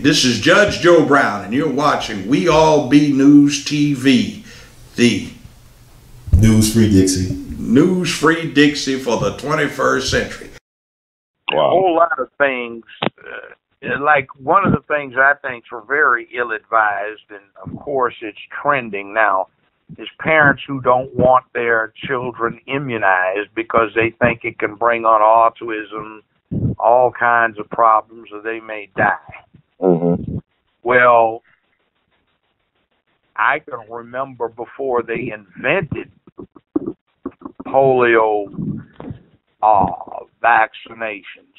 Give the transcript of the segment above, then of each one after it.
This is Judge Joe Brown, and you're watching We All Be News TV, the News-free Dixie. News-free Dixie for the 21st century. Wow. A whole lot of things, like one of the things I think are very ill-advised, and of course it's trending now, is parents who don't want their children immunized because they think it can bring on autism, all kinds of problems, or they may die. Mm-hmm. Well, I can remember before they invented polio vaccinations,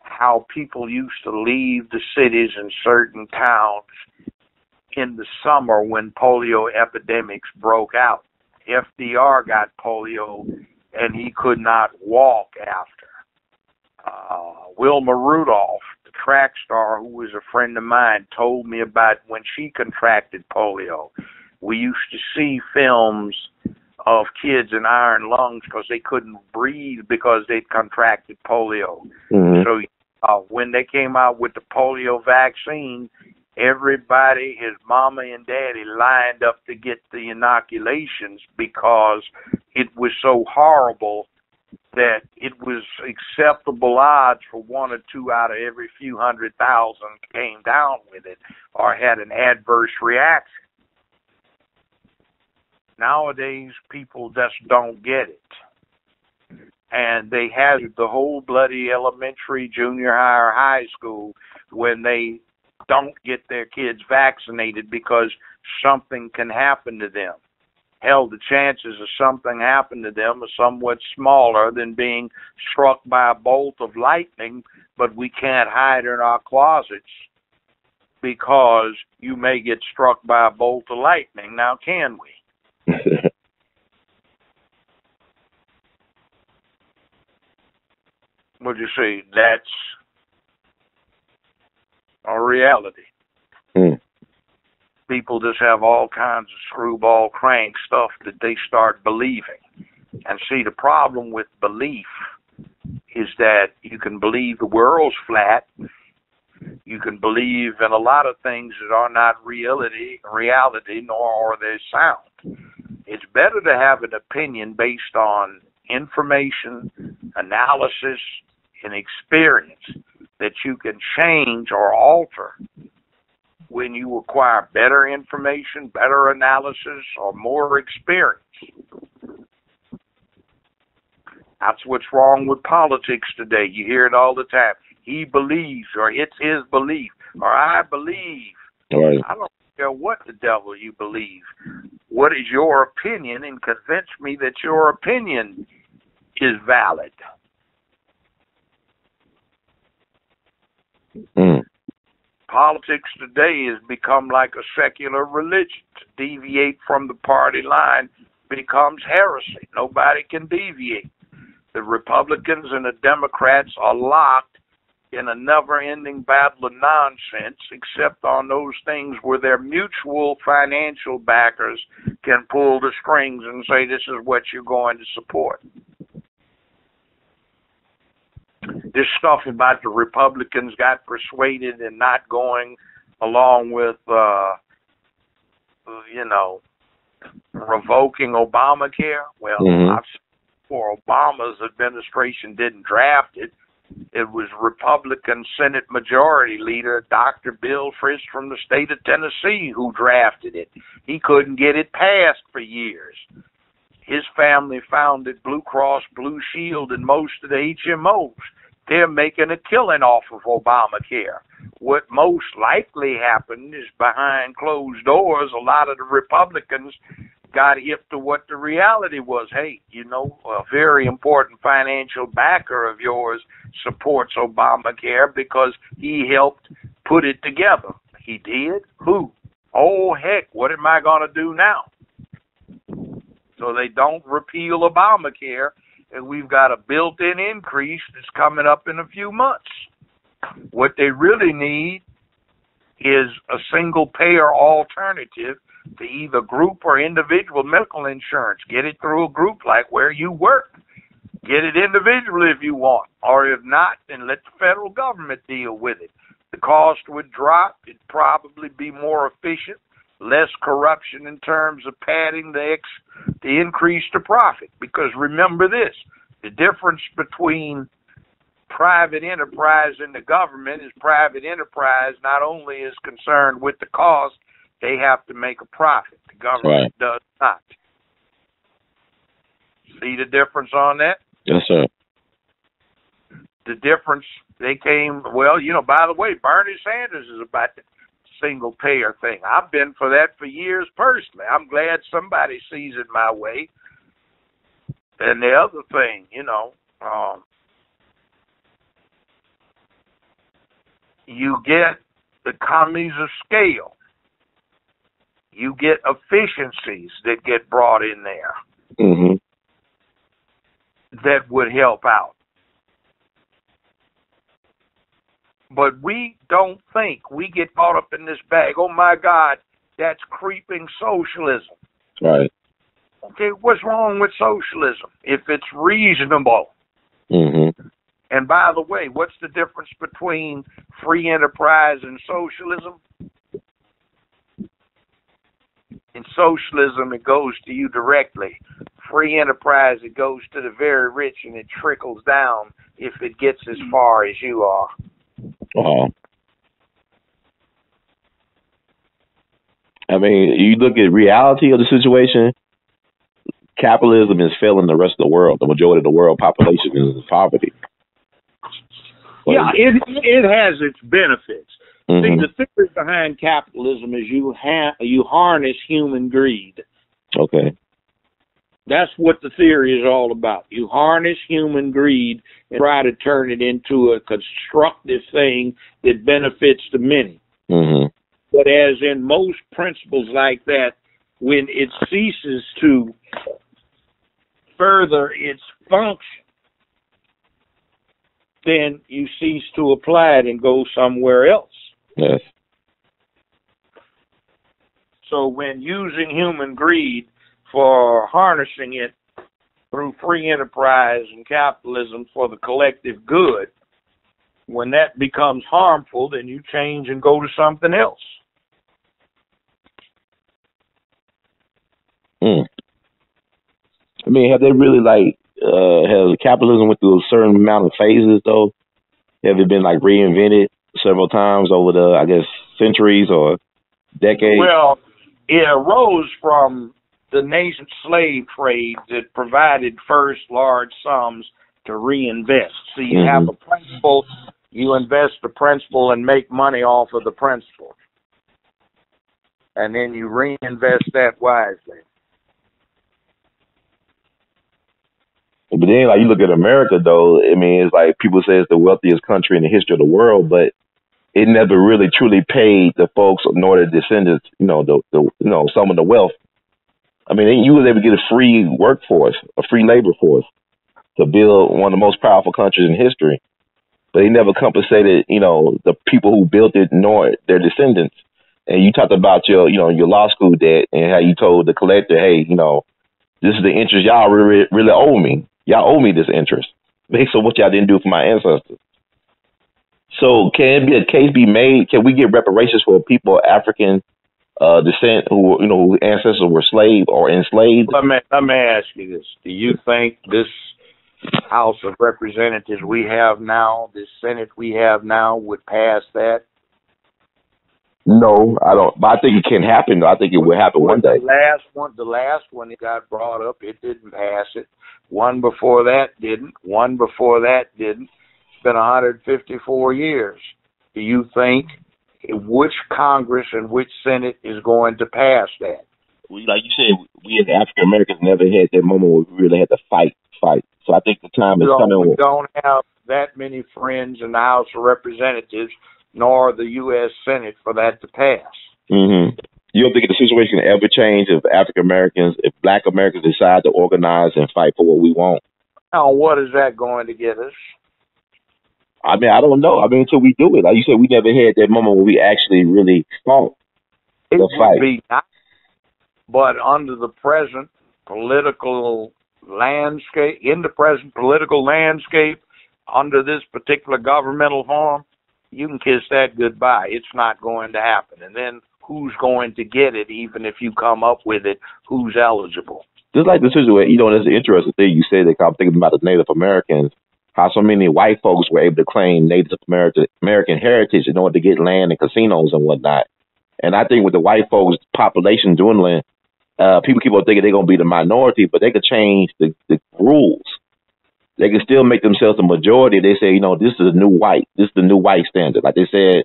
how people used to leave the cities and certain towns in the summer when polio epidemics broke out. FDR got polio and he could not walk after. Wilma Rudolph, the track star who was a friend of mine, told me about when she contracted polio. We used to see films of kids in iron lungs because they couldn't breathe because they'd contracted polio. Mm-hmm. So when they came out with the polio vaccine, everybody, his mama and daddy, lined up to get the inoculations because it was so horrible that it was acceptable odds for 1 or 2 out of every few 100,000 came down with it or had an adverse reaction. Nowadays, people just don't get it. And they have the whole bloody elementary, junior high, or high school when they don't get their kids vaccinated because something can happen to them. Hell, the chances of something happening to them are somewhat smaller than being struck by a bolt of lightning, but we can't hide in our closets because you may get struck by a bolt of lightning. Now, can we? What'd you say? That's a reality. People just have all kinds of screwball crank stuff that they start believing. And see, the problem with belief is that you can believe the world's flat. You can believe in a lot of things that are not reality, nor are they sound. It's better to have an opinion based on information, analysis, and experience that you can change or alter when you acquire better information, better analysis, or more experience. That's what's wrong with politics today. You hear it all the time. He believes, or it's his belief, or I believe. Right. I don't care what the devil you believe. What is your opinion? And convince me that your opinion is valid. Politics today has become like a secular religion. To deviate from the party line becomes heresy. Nobody can deviate. The Republicans and the Democrats are locked in a never-ending battle of nonsense, except on those things where their mutual financial backers can pull the strings and say, this is what you're going to support. This stuff about the Republicans got persuaded and not going along with, revoking ObamacaRE. Well, I've said before, Obama's administration didn't draft it. It was Republican Senate Majority Leader Dr. Bill Frist from the state of Tennessee who drafted it. He couldn't get it passed for years. His family founded Blue Cross Blue Shield and most of the HMOs. They're making a killing off of ObamacaRE. What most likely happened is behind closed doors, a lot of the Republicans got hip to what the reality was. Hey, a very important financial backer of yours supports ObamacaRE because he helped put it together. He did? Who? Oh, heck, what am I going to do now? So they don't repeal Obamacare, and we've got a built-in increase that's coming up in a few months. What they really need is a single-payer alternative to either group or individual medical insurance. Get it through a group like where you work. Get it individually if you want. Or if not, then let the federal government deal with it. The cost would drop. It'd probably be more efficient, less corruption in terms of padding the increase to profit. Because remember this, the difference between private enterprise and the government is private enterprise not only is concerned with the cost, they have to make a profit. The government does not. See the difference on that? Yes, sir. The difference, they came, well, you know, by the way, Bernie Sanders is about the single payer thing. I've been for that for years personally. I'm glad somebody sees it my way. And the other thing, you know, you get economies of scale. You get efficiencies that get brought in there that would help out. But we don't think, we get caught up in this bag, oh my God, that's creeping socialism. Right. Okay, what's wrong with socialism if it's reasonable? And by the way, what's the difference between free enterprise and socialism? In socialism, it goes to you directly. Free enterprise, it goes to the very rich and it trickles down if it gets as far as you are. I mean, you look at reality of the situation, capitalism is failing the rest of the world. The majority of the world population is in poverty. But yeah, it has its benefits. See, the theory behind capitalism is you harness human greed. Okay. That's what the theory is all about. You harness human greed and try to turn it into a constructive thing that benefits the many. But as in most principles like that, when it ceases to further its function, then you cease to apply it and go somewhere else. Yes. So when using human greed for harnessing it through free enterprise and capitalism for the collective good, when that becomes harmful, then you change and go to something else. I mean, have they really has capitalism went through a certain amount of phases though? Have it been reinvented several times over the, I guess, centuries or decades? Well, it arose from the nascent slave trade that provided first large sums to reinvest. So you have a principal, you invest the principal and make money off of the principal. And then you reinvest that wisely. But then, you look at America, though, I mean, it's like people say it's the wealthiest country in the history of the world, but it never really truly paid the folks nor the descendants, some of the wealth. I mean, you was able to get a free workforce, a free labor force to build one of the most powerful countries in history. But they never compensated, the people who built it nor their descendants. And you talked about your law school debt and how you told the collector, hey, this is the interest y'all really owe me. Y'all owe me this interest based on what y'all didn't do for my ancestors. So can a case be made? Can we get reparations for people of African descent who ancestors were slave or enslaved? Let me ask you this. Do you think this House of Representatives we have now, this Senate we have now, would pass that? No, I don't. But I think it can happen. I think it will happen one day. The last one it got brought up, it didn't pass it. One before that didn't. One before that didn't. It's been 154 years. Do you think which Congress and which Senate is going to pass that? Like you said, we as African Americans never had that moment where we really had to fight. So I think the time is coming. We don't have that many friends in the House of Representatives nor the U.S. Senate for that to pass. You don't think the situation can ever change if African Americans, if Black Americans decide to organize and fight for what we want? Now, what is that going to get us? I mean, I don't know. I mean, until we do it. Like you said, we never had that moment where we actually really fought the fight. Would be nice, but under the present political landscape, under this particular governmental form, you can kiss that goodbye. It's not going to happen. And then who's going to get it, even if you come up with it? Who's eligible? Just like the situation, that's an interesting thing you said. I'm thinking about the Native Americans, how so many white folks were able to claim Native American heritage in order to get land and casinos and whatnot. And I think with the white folks' population dwindling, people keep on thinking they're going to be the minority, but they could change the rules. They can still make themselves a majority. They say, this is a new white. This is the new white standard. Like they said,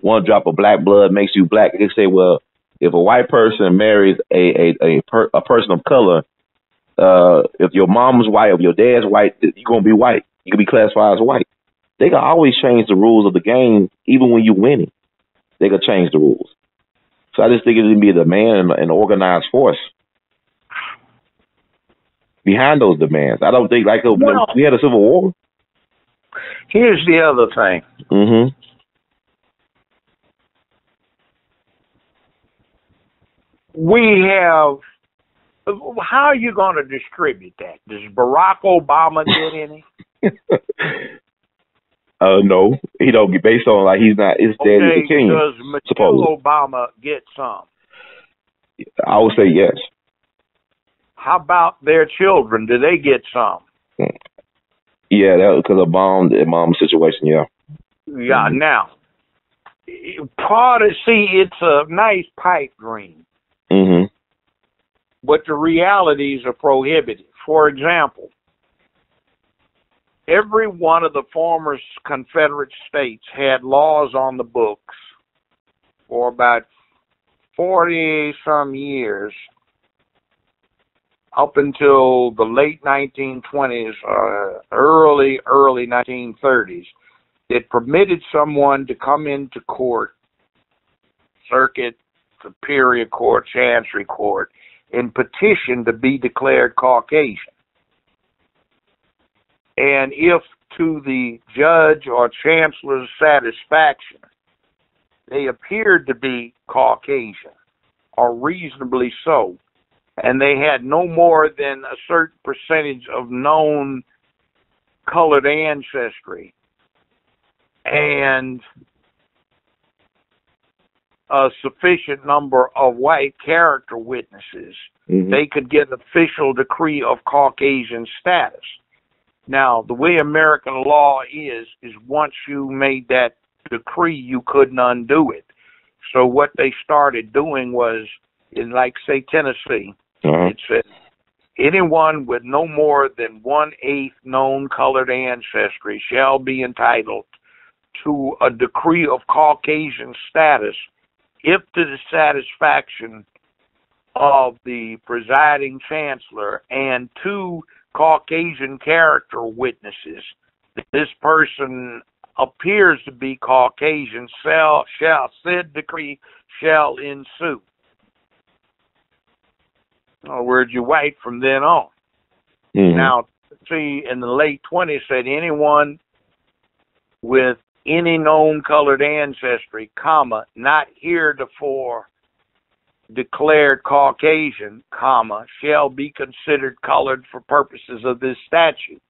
one drop of black blood makes you black. They say, well, if a white person marries a person of color, if your mom's white, if your dad's white, you're going to be white. You can be classified as white. They can always change the rules of the game, even when you're winning. They can change the rules. So I just think it would be a demand and an organized force behind those demands. I don't think we had a civil war. Here's the other thing. Mm-hmm. We have. How are you going to distribute that? Does Barack Obama get any? No, he don't get based on he's not. His daddy's the king. Does Michelle Obama get some? I would say yes. How about their children? Do they get some? Yeah, that was because of the mom situation. Yeah. Yeah. Mm-hmm. Now, it's a nice pipe dream. Mm-hmm. But the realities are prohibited. For example, every one of the former Confederate states had laws on the books for about 40-some years, up until the late 1920s, early 1930s, that permitted someone to come into court, circuit, superior court, chancery court, and petition to be declared Caucasian. And if to the judge or chancellor's satisfaction, they appeared to be Caucasian, or reasonably so, and they had no more than a certain percentage of known colored ancestry, and a sufficient number of white character witnesses, mm-hmm. they could get an official decree of Caucasian status. Now, the way American law is once you made that decree, you couldn't undo it. So what they started doing was, in say Tennessee, it said, anyone with no more than 1/8 known colored ancestry shall be entitled to a decree of Caucasian status if to the satisfaction of the presiding chancellor and 2 Caucasian character witnesses, this person appears to be Caucasian, said decree shall ensue. In other words, you're white from then on. Mm-hmm. Now, see, in the late 20s, said anyone with any known colored ancestry, comma, not heretofore declared Caucasian, comma, shall be considered colored for purposes of this statute.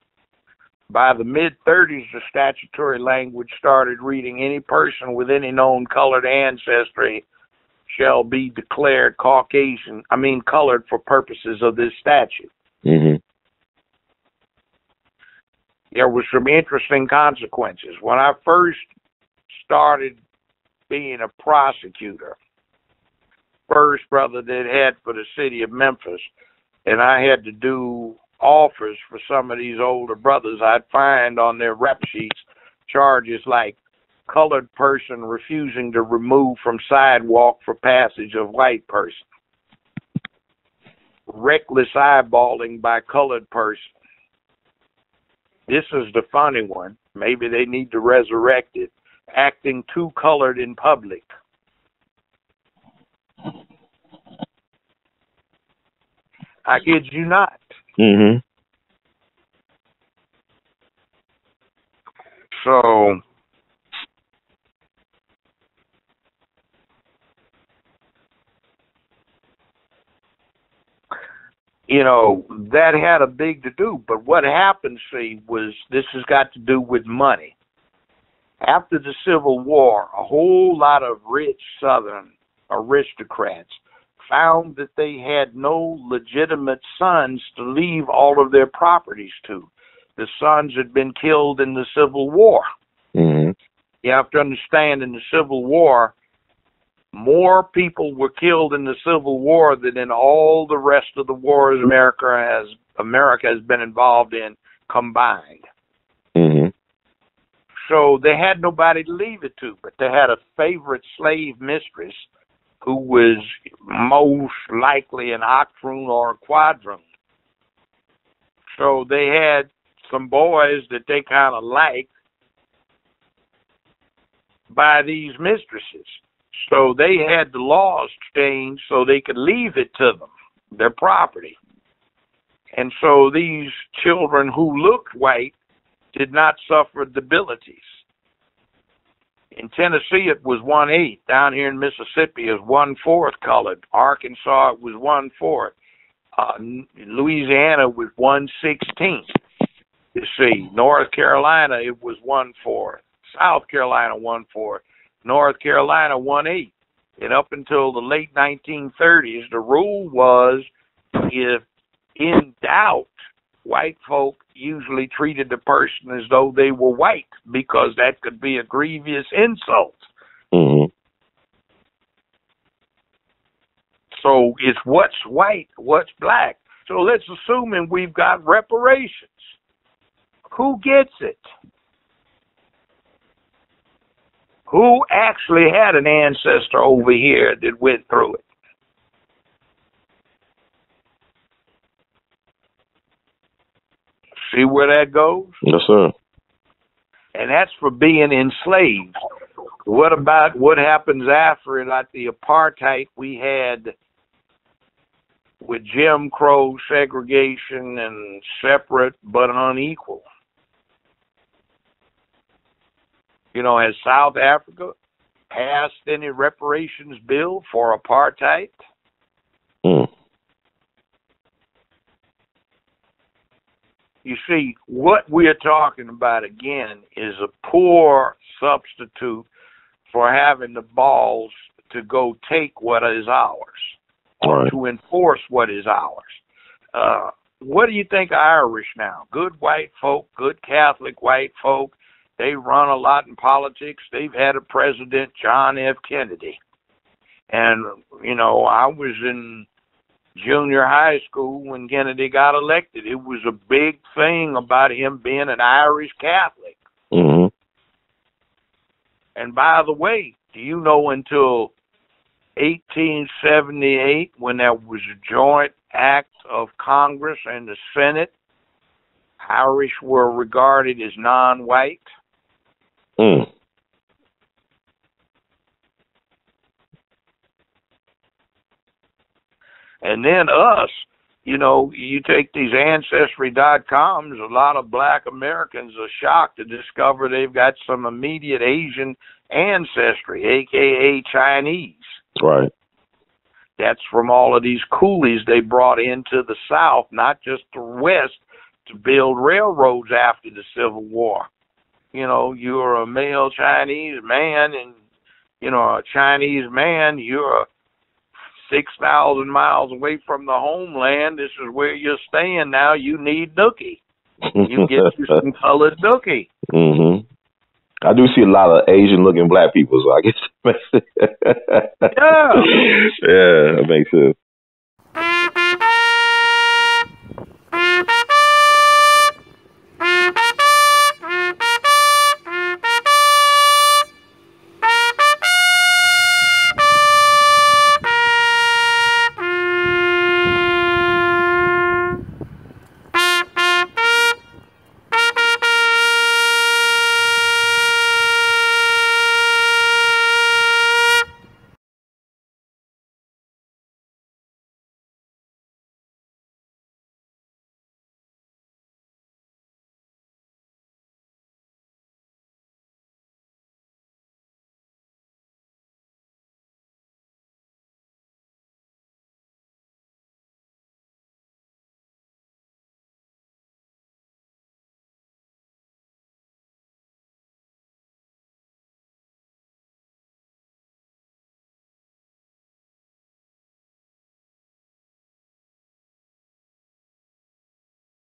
By the mid-30s, the statutory language started reading, any person with any known colored ancestry shall be declared colored for purposes of this statute. Mm-hmm. There were some interesting consequences. When I first started being a prosecutor, first brother that had for the city of Memphis, and I had to do offers for some of these older brothers, I'd find on their rep sheets charges like colored person refusing to remove from sidewalk for passage of white person, reckless eyeballing by colored person. This is the funny one. Maybe they need to resurrect it. Acting too colored in public. I kid you not. Mm-hmm. So, that had a big to do. But what happened, was this has got to do with money. after the Civil War, a whole lot of rich Southern aristocrats found that they had no legitimate sons to leave all of their properties to. The sons had been killed in the Civil War. Mm-hmm. You have to understand, in the Civil War, more people were killed in the Civil War than in all the rest of the wars America has been involved in combined. Mm-hmm. So they had nobody to leave it to, but they had a favorite slave mistress who was most likely an octoroon or a quadroon. So they had some boys that they kind of liked by these mistresses. So they had the laws changed so they could leave it to them, their property. And so these children who looked white did not suffer debilities. In Tennessee, it was 1/8. Down here in Mississippi, it was 1/4 colored. Arkansas, it was 1/4. Louisiana was 1/16. You see, North Carolina, it was 1/4. South Carolina, 1/4. North Carolina, 1/8. And up until the late 1930s, the rule was, if in doubt, white folk usually treated the person as though they were white, because that could be a grievous insult. Mm-hmm. So it's what's white, what's black. So let's assume we've got reparations. Who gets it? Who actually had an ancestor over here that went through it? See where that goes? Yes, sir. And that's for being enslaved. What about what happens after it, like the apartheid we had with Jim Crow segregation and separate but unequal? You know, has South Africa passed any reparations bill for apartheid? Mm. You see, what we're talking about, again, is a poor substitute for having the balls to go take what is ours, or Right. to enforce what is ours. What do you think of Irish now? Good white folk, good Catholic white folk. They run a lot in politics. They've had a president, John F. Kennedy. And, you know, I was in junior high school when Kennedy got elected. It was a big thing about him being an Irish Catholic. Mm-hmm. And by the way, do you know until 1878, when there was a joint act of Congress and the Senate, Irish were regarded as non-white? Mm. And then us, you know, you take these Ancestry.coms, a lot of black Americans are shocked to discover they've got some immediate Asian ancestry, a.k.a. Chinese. Right. That's from all of these coolies they brought into the South, not just the West, to build railroads after the Civil War. You know, you're a male Chinese man, and, you know, a Chinese man, you're 6,000 miles away from the homeland. This is where you're staying now. You need nookie. You get you some colored nookie. Mm-hmm. I do see a lot of Asian-looking black people, so I guess that makes sense. Yeah. Yeah, that makes sense.